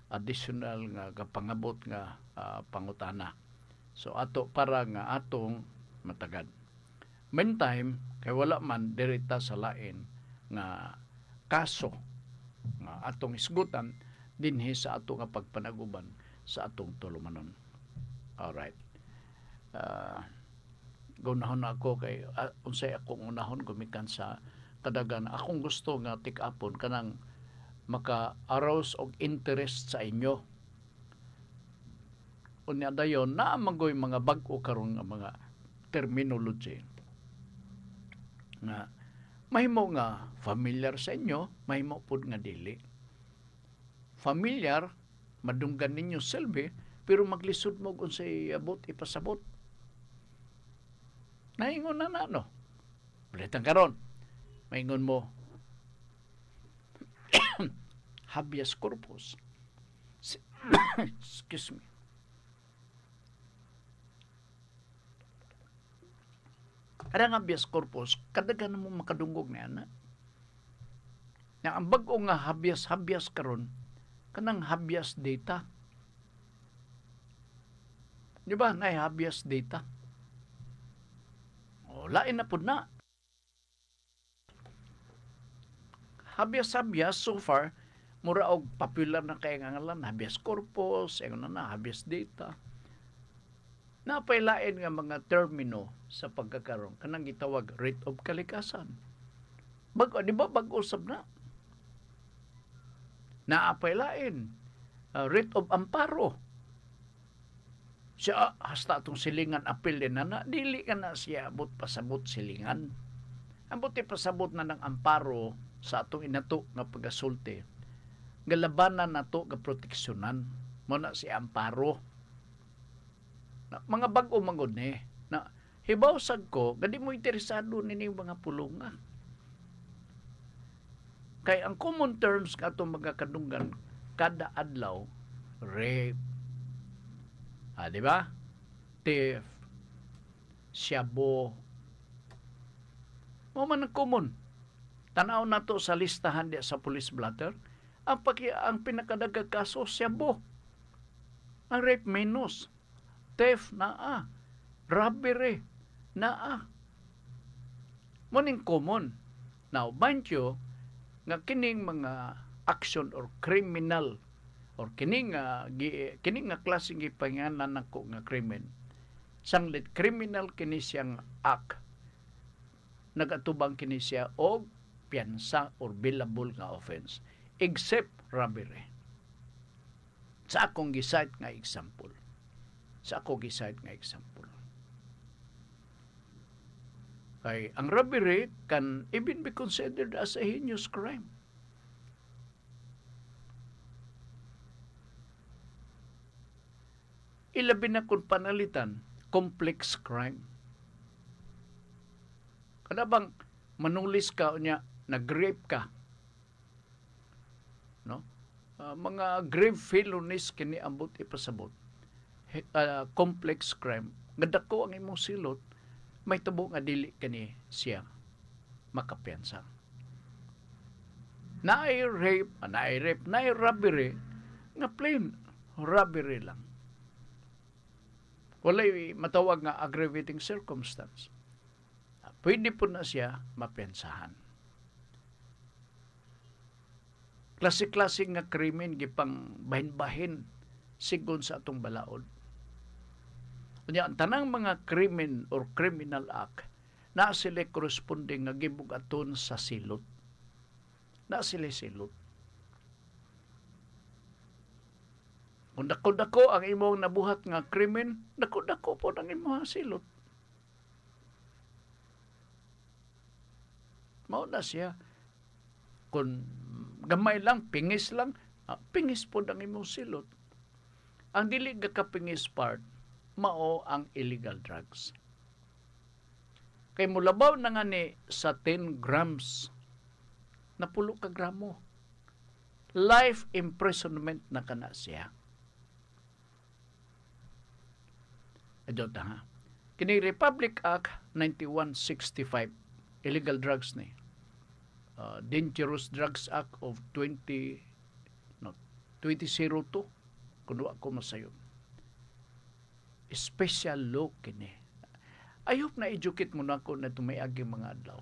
additional nga kapangabot nga pangutana. So ato para nga atong matagad. Meantime, kay wala man dirita sa lain nga kaso nga atong isgutan dinhi sa ato nga pagpanaguban sa atong tulumanon. Alright. Gunahon na ako kay unsay akong unahon gumikan sa kadagan. Akong gusto nga tik-apon kanang maka-arouse og interest sa inyo. Unya dayon na magoy mga bag-o karon nga mga terminology nga mahimo nga familiar sa inyo, mahimo pud nga dili. Familiar madunggan ninyo selbe pero maglisod mo unsay abot ipasabot. Naingon na no. Balitan karon. Maingon mo habeas corpus. Excuse me. Kadang habeas corpus, kadagan mo makadungog na ana. Na ang bag-o nga habeas karon kanang habeas data. Di ba? Ngay habeas data. O, lain na po na. Habeas so far, mura og popular na kaya nga ngalan, habeas corpus, habeas data. Napailain nga mga termino sa pagkakaroon, kanang gitawag writ of kalikasan. Di ba bag-usab na? Naapailain, writ of amparo. Siya, hasta itong silingan apil din na, dili ka na siya abot pasabot silingan. Abot pasabot na ng amparo sa atong inato nga pagasulti. Galabanan na to nga proteksyonan. Muna si amparo. Na, mga bag-o mangod ni. Na, hibawsag ko, gadi mo interesado nini mga pulungan. Kay ang common terms nga itong mga kadunggan, kada adlaw, rape, di ba? Theft, syabo. Mo man ang common. Tanaw na to sa listahan di sa police blotter. Ang pinakadagag kaso, syabo. Ang rape minus. Theft naa. Robbery naa. Muning common. Now, mind you, nga kining mga action or criminal or kining nga klaseng gipangalan nako nga krimen. Sanglit criminal kini siyang act. Nagatubang kini siya og piyansa or billable nga offense except robbery. Sa akong gisite nga example. Kay ang robbery can even be considered as a heinous crime. Ilabi na kung panalitan, complex crime. Kada bang manulis ka niya, nag-rape ka, no? Mga grave felonies kini ambot ipasabot. Complex crime. Gadako ang imong silot, may tubo nga dili kani siya makapiyansa. Naay rape, naay robbery, nga plain robbery lang. Walay matawag nga aggravating circumstance. Pwede po na siya mapensahan. Klase-klase nga krimen gipang bahin-bahin sigon sa atong balaod. Unya ang tanang mga krimen or criminal act na sila corresponding nga gibugaton sa silot. Na sila silot. Kung dako-dako ang imong nabuhat nga krimen, dako-dako po ang imong silot. Mao na siya. Kung gamay lang, pingis lang, pingis po ang imong silot. Ang dili gakapingis part, mao ang illegal drugs. Kay mulabaw na nga ni sa 10 grams, napulo ka gramo. Life imprisonment na kana siya. Adyo ta ha. Kini Republic Act 9165, illegal drugs ni. Dangerous Drugs Act of 2002, kung ako masayo. Special law kini. I hope na educate mo na ako na tumayagi mga adlaw.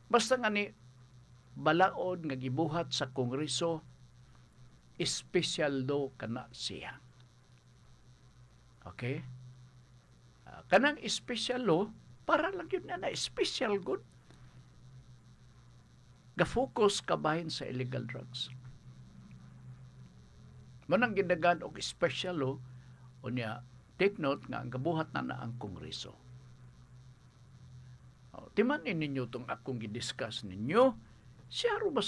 Basta nga ni balaod nga gibuhat sa Kongreso, special law kana siya. Okay? Kanang special law, para lang yun na special good. Ga-focus kabahin sa illegal drugs. Manang ginagan og special law, unya take note nga ang gabuhat na ang Kongreso. Timanin ninyo itong akong gidiscuss ninyo, siya ro ba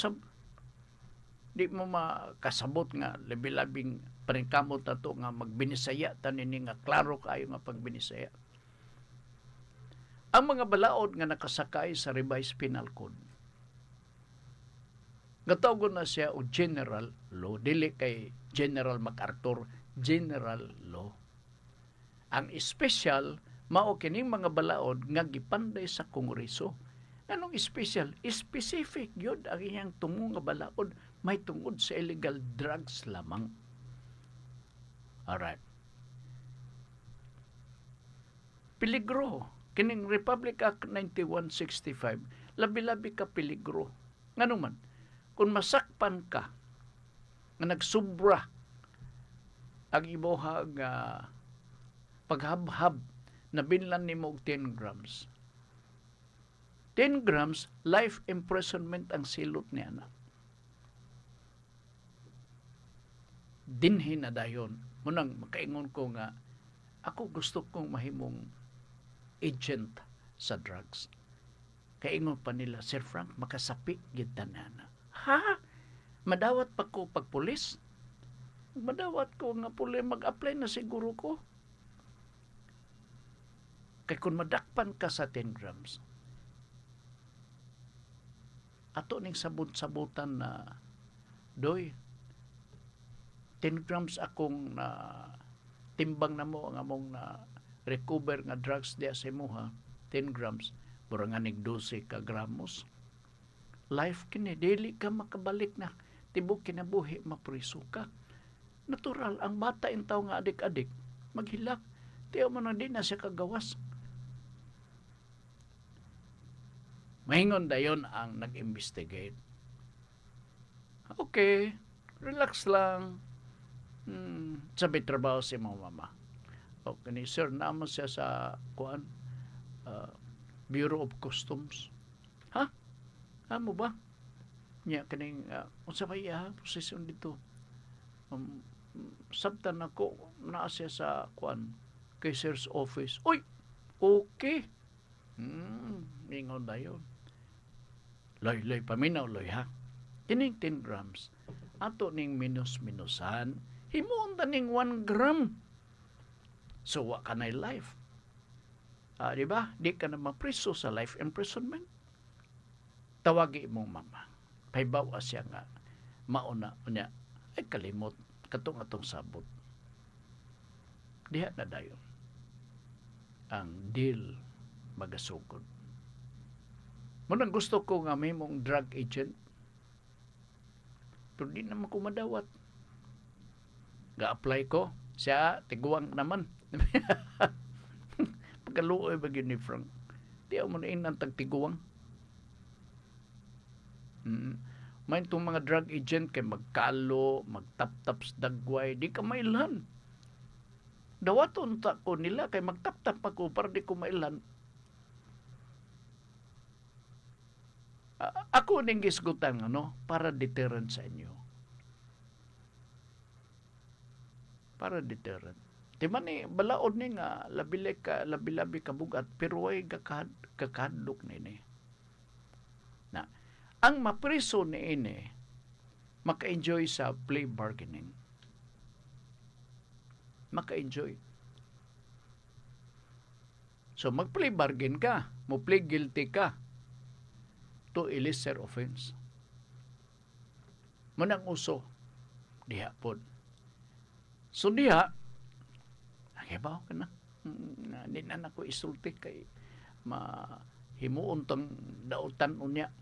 di mo makasabot nga labi-labing paningkamot na to nga magbinisaya tanini nga klaro kayo nga pagbinisaya. Ang mga balaod nga nakasakay sa revised penal code, gatawgon na siya o general law, dili kay General MacArthur, general law. Ang special, mao kining mga balaod nga gipanday sa Kongreso. Anong special? Specific yun ang iyang tungo nga balaod, may tungod sa illegal drugs lamang. Alright. Peligro. Kining Republic Act 9165, labi-labi ka peligro. Nga naman, kung masakpan ka, nga nagsubra ang imuhang paghabhab na binlan ni mo 10 grams. 10 grams, life imprisonment ang silot niya na. Dinhin na dayon. Munang makaingon ko nga, ako gusto kong mahimong agent sa drugs. Kaingon pa nila, Sir Frank, makasapi gitanana. Ha? Madawat pa ko pagpulis? Madawat ko nga puli mag-apply na siguro ko. Kaya kung madakpan ka sa 10 grams, ato ning sabot-sabutan na, doy, 10 grams akong na timbang na mo ang among na recover nga drugs diya sa imuha, 10 grams, mura nga nig 12 ka gramos. Life kini, dili ka makabalik na. Tibok kinabuhi, mapriso ka. Natural, ang bata in tao nga adik-adik, maghilak. Tiyo mo na din na siya kagawas. Mahingon dayon ang nag-investigate. Okay, relax lang. Sabi trabaho si mga mama. Okay, ni sir, naman siya sa Bureau of Customs. Ha? Amo ba? Nya kaning unsa ba iya posisyon dito? Sabtan ako naa siya sa kay sir's office. Uy, okay. Ingon dayon. Loy, paminaw loy ha. Kining 10 grams. Ato ning minus-minusan, himuon ta ning 1 gram. So, wa ka na life. Di ba? Di ka na mapriso sa life imprisonment. Tawagi mong mama. Paibawa siya nga. Mauna niya. Ay kalimot. Katong-atong sabot. Diha na dayon. Ang deal magasugod. Munang gusto ko nga may mong drug agent. Pero di naman ko madawat. Ga-apply ko. Siya, tiguang naman. Pagkaluoy ba yun ni Frank? Di ako muna inang tagtiguang. May itong mga drug agent kay magkalo, magtap-tap sa dagway. Di ka mailan. dawaton ta ko nila kay magtap-tap ako para di ko mailan. Ako ning gisgutan para deterrent sa inyo. Para deterrent. Di man ni balaod ni nga labi-labi kabugat pero ay kakadlok ni. Na ang mapriso ni ini maka-enjoy sa plea bargaining. Maka-enjoy. So mag-plea bargain ka, mo plea guilty ka to a lesser offense. Munang uso diha pod. So diha nakibaw ka na. Di na ako isulti kay mahimuon tang dautan unya.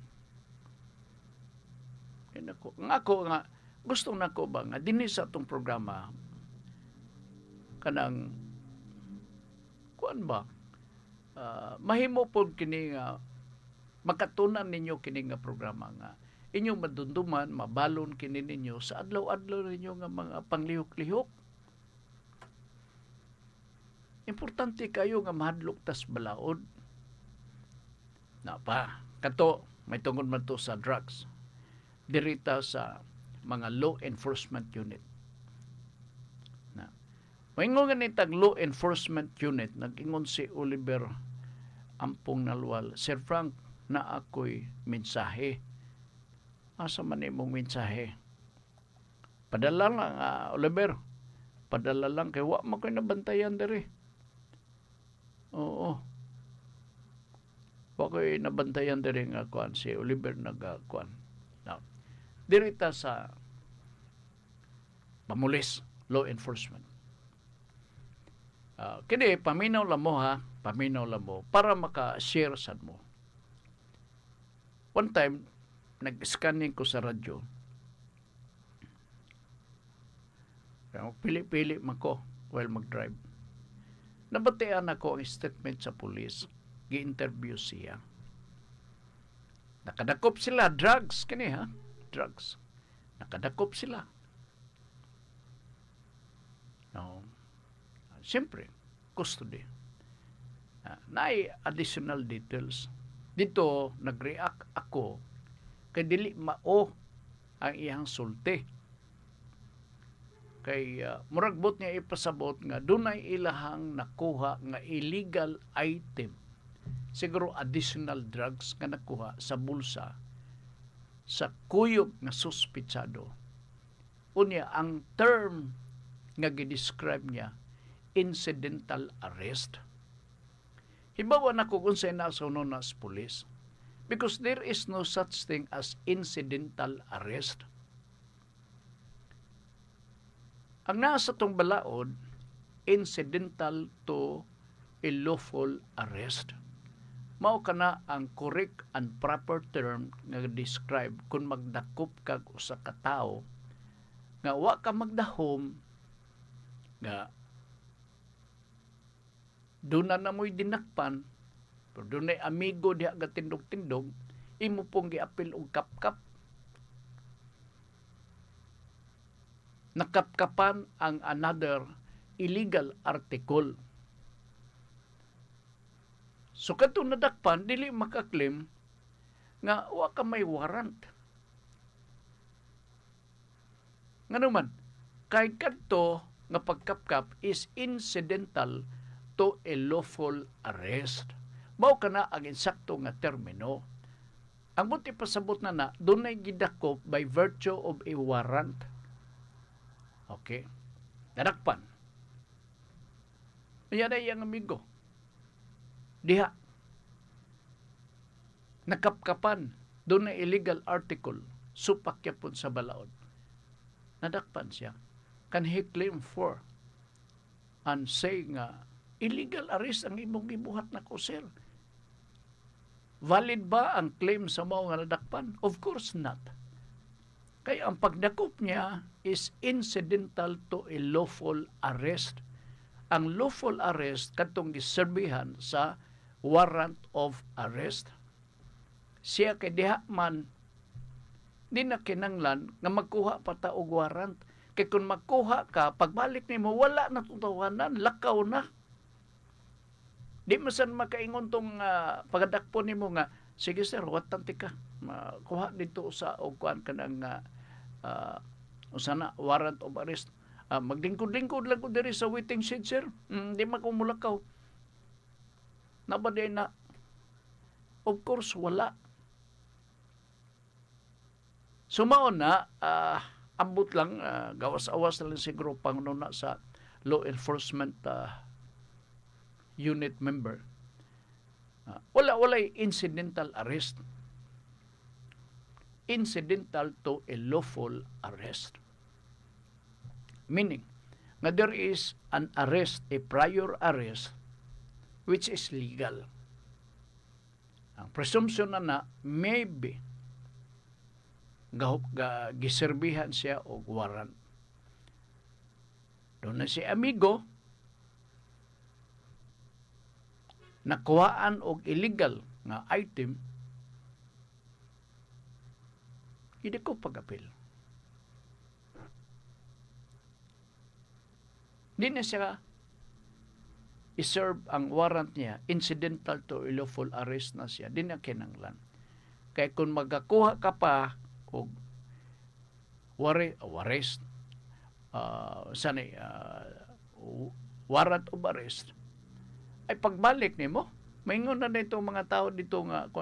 Ako nga gusto nako ba nga dinhi sa atong programa kanang kuan ba mahimo pod kini nga makatunan ninyo kini nga programa nga inyong madunduman mabalon kini ninyo sa adlaw-adlaw ninyo nga mga panglihok-lihok. Importante kayo nga mahadlok tas balaod. Na pa kato may tungod man to sa drugs dirita sa mga law enforcement unit. Maingon nga nitag law enforcement unit, nag-ingon si Oliver Ampong Nalwal, Sir Frank, na ako'y mensahe. Asa man imong mensahe? Padala lang, Oliver. Padala lang, kay wa man ko'y nabantayan diri. Oo. Wa ko'y nabantayan diri nga kuan si Oliver nag-kuan. Now, dirita sa pamulis, law enforcement. Kini paminaw lang mo paminaw lang mo para maka-share sad mo. One time nag-scanning ko sa radyo. Pili-pili man ko while mag-drive. Nabatian ako ang statement sa pulis. Gi-interview siya. Nakadakop sila drugs kini drugs. Nakadakop sila. No. Siyempre, custody. Naay additional details. Dito, nag-react ako kay dili mao ang iyang sulti. Kay muragbot niya ipasabot nga dunay ilahang nakuha nga illegal item. Siguro additional drugs nga nakuha sa bulsa sa kuyog nga suspitsado. Unya, ang term nga gidescribe niya incidental arrest. Hibawa na ko kung sa'yo nasuno na sa police. Because there is no such thing as incidental arrest. Ang nasa tong balaod, incidental to a lawful arrest. Mao kana ang correct and proper term nga describe kung magdakop kag usa ka tawo nga wa ka magdahom nga doon na mo'y dinakpan, pero doon ay amigo diha gatindog-tindog, imo pong giapil og kap-kap. Nakapkapan ang another illegal article. So katong nadakpan, dili makaklaim nga wa ka may warrant. Nga naman, kay kadto nga pagkapkap is incidental to a lawful arrest. Mao kana ang insakto nga termino. Ang buti pasabot na dunay gidakop by virtue of a warrant. Okay. Nadakpan. Ayan ay ang amigo. Diha. Nakapkapan. Dunay illegal article. Supakyapon sa balaod. Nadakpan siya. Can he claim for and say nga illegal arrest ang imong gibuhat na ko, sir? Valid ba ang claim sa mao nga nadakpan? Of course not. Kaya ang pagdakop niya is incidental to a lawful arrest. Ang lawful arrest katong giserbihan sa warrant of arrest. Siya kay diha man di na kinanglan nga magkuha pa ta og warrant Kay kung makuha ka, pagbalik nimo wala na tong tawanan, lakaw na. Di masan makaingon tong pagadakpon nimo nga, sige sir, watanti ka. Kuha dito sa og kuan kanang usana warrant of arrest. Maglingkod-lingkod lang ko diri sa waiting shed, sir. Di makumulakaw. Nabaday na. Of course, wala. Sumaon na, ambot lang, gawas-awas na lang siguro pangununa sa law enforcement unit member. Walay incidental arrest. Incidental to a lawful arrest. Meaning, nga there is an arrest, a prior arrest, which is legal. Ang presumption na maybe giserbihan siya og warrant. Doon na si amigo nakuhaan og illegal nga item, hindi ko pag-apil. Di na siya iserve ang warrant niya, incidental to a lawful arrest na siya, di na kinanglan. Kaya kung magakuha ka pa og arrest, warrant of arrest, ay pagbalik nimo, maingon na nito mga tao dito nga,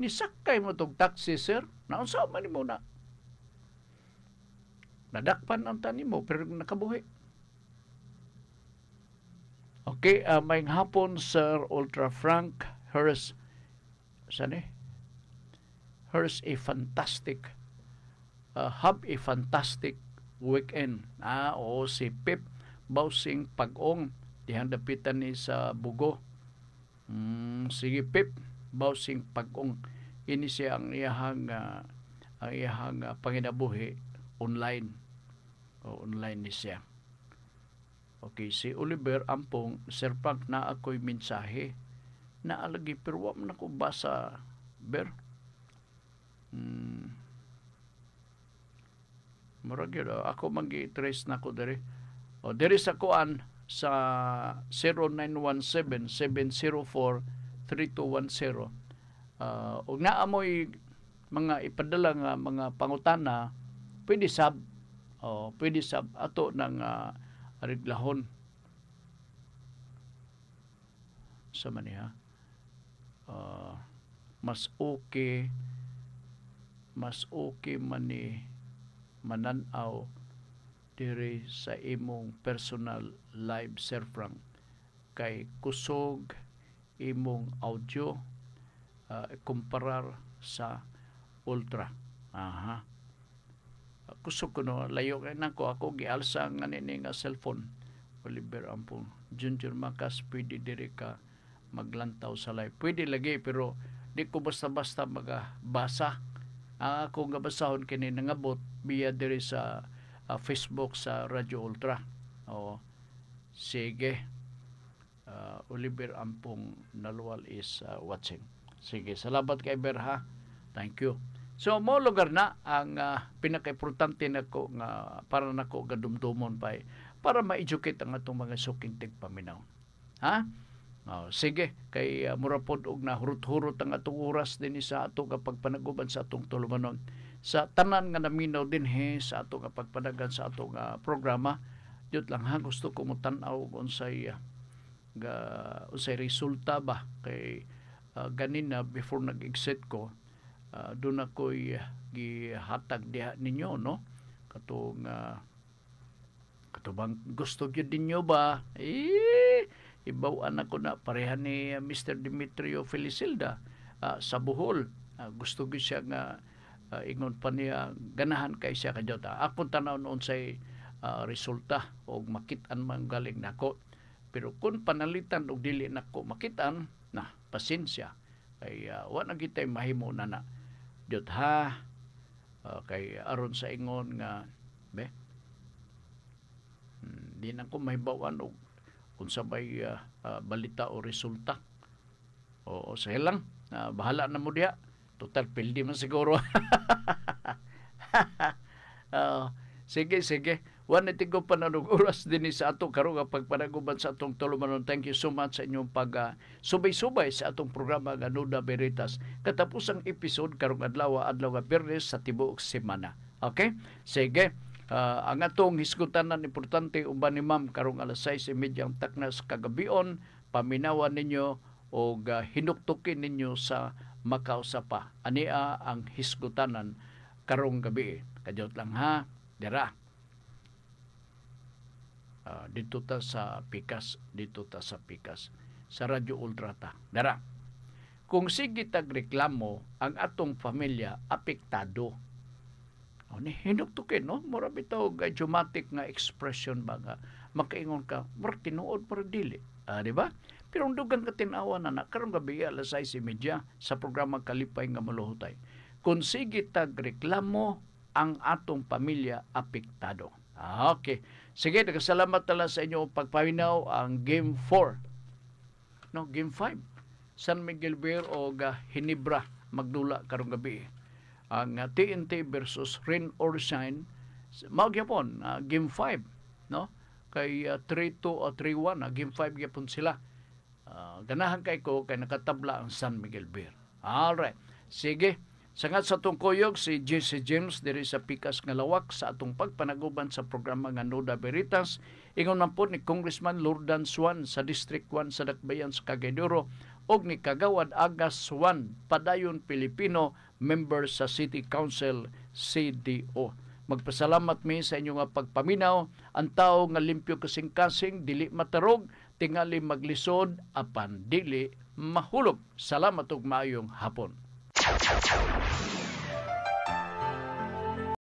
nisakay mo tong taxi, sir, naunsa man nimo na. Nadakpan ang tanim mo, pero nakabuhi. Okay, may hapon, Sir Ultra Frank. Here's a fantastic, have a fantastic weekend. O si Pip Bausing Pag-ong, dihandapitan ni sa Bugo. Sige Pip Bausing Pag-ong. Ini siya ang iyahang panginabuhi online. Online ni siya. Okay, si Oliver Ampong, Sir Frank, na ako'y mensahe na alagi pero wa man ako basa, Ber. Murag yun, ako mag-i-trace na ko diri. Diri sa kuan sa 0917-704-3210. Og naamoy mga ipadala nga mga pangutana, pwede sab ato ng ariglahon sa maniha. Mas okay man ni mananaw diri sa imong personal live, Sir Frank, kay kusog imong audio kumparar sa Ultra. Kusog ko no, layo kay nako ako gialsa nga nini nga cellphone. Oliver Ampong, Junior Macas, pwede diri ka maglantaw sa live. Pwede lagi, pero di ko basta-basta magabasa. Ang ako nga basahon kini nangabot biya diri sa Facebook sa Radio Ultra. Sige. Oliver Ampong Naluwal is watching. Sige, salamat kay Berha. Thank you. So, mo lugar na ang pinaka-importante nako nga para nako gadumdumon pa para ma-educate ang atong mga suking tigpaminaw. Sige, kay murapod og na hurot-hurot ang atong oras din sa ato kapag panaguban sa atong tulumanon. Sa tanan nga naminaw din sa ato kapag panagan sa atong programa, diyot lang gusto ko mo tan-aw unsay resulta ba kay ganina before nag-exit ko. Doon ako'y gihatag diha ninyo, no? Katubang gusto yun ninyo ba? Ibawaan ako na parehan ni Mr. Demetrio Felicilda sa Bohol. Gusto yun siya nga ingon pa niya, ganahan kay siya kadyota. Ako tanaw noon say resulta o makitaan man galing nako. Pero kung panalitan o dili nako makitaan, pasensya. Kay wala kita'y mahimo na Diyot kay aron sa ingon nga di na ko mahibawan og kung sabay balita o resulta. O sige lang, bahala na mo diha. Total pildi man siguro. Sige. Wan itigo pananog oras din sa ato karon nga pagpanaguban sa atong tulumanon. Thank you so much sa inyong pag subay-subay sa atong programa nga Nuda Veritas. Katapusang episode karong adlaw nga Biyernes sa tibuok semana. Okay? Sige. Ang atong hisgutanan importante uban ni Ma'am karong alas 6:30 ang taknas kagabion, paminawan ninyo o hinuktukin ninyo sa Macau Sapa. Ania ang hisgutanan karong gabi. Kadiyot lang ha. Dira. Dito ta sa Pikas, sa Radyo Ultra ta. Dara. Kung sige tagreklamo ang atong pamilya apektado. Hinuktukin, no? Mura bitaw idiomatic nga expression ba nga makaingon ka, mura tinuod para dili. Di ba? Pero ang dugang katinawa na karong gabi alas 6:30 sa programa Kalipay nga Maluhutay. Kung sige tagreklamo ang atong pamilya apektado. Okay. Sige, nagkasalamat tala sa inyo pagpaminaw ang Game 4. No, Game 5. San Miguel Beer o Hinebra magdula karong gabi. Ang TNT versus Rain or Shine mao gyapon Game 5, no? Kay 3-2 o 3-1 Game 5 gyapon sila. Ganahan kay ko kay nakatabla ang San Miguel Beer. Alright. Sige. Sangat sa atong kuyog si JC James diri sa Pikas nga Lawak sa atong pagpanaguban sa programa nga Nuda Veritas. Ingon man po ni Congressman Lordan Swan sa District 1 sa Dakbayan sa Cagayan de Oro og ni Kagawad Agas Swan padayon Pilipino member sa City Council CDO. Magpasalamat mi sa inyo nga pagpaminaw. Ang tao nga limpyo kasing-kasing dili matarog tingali maglisod apan dili mahulog. Salamat ug maayong hapon.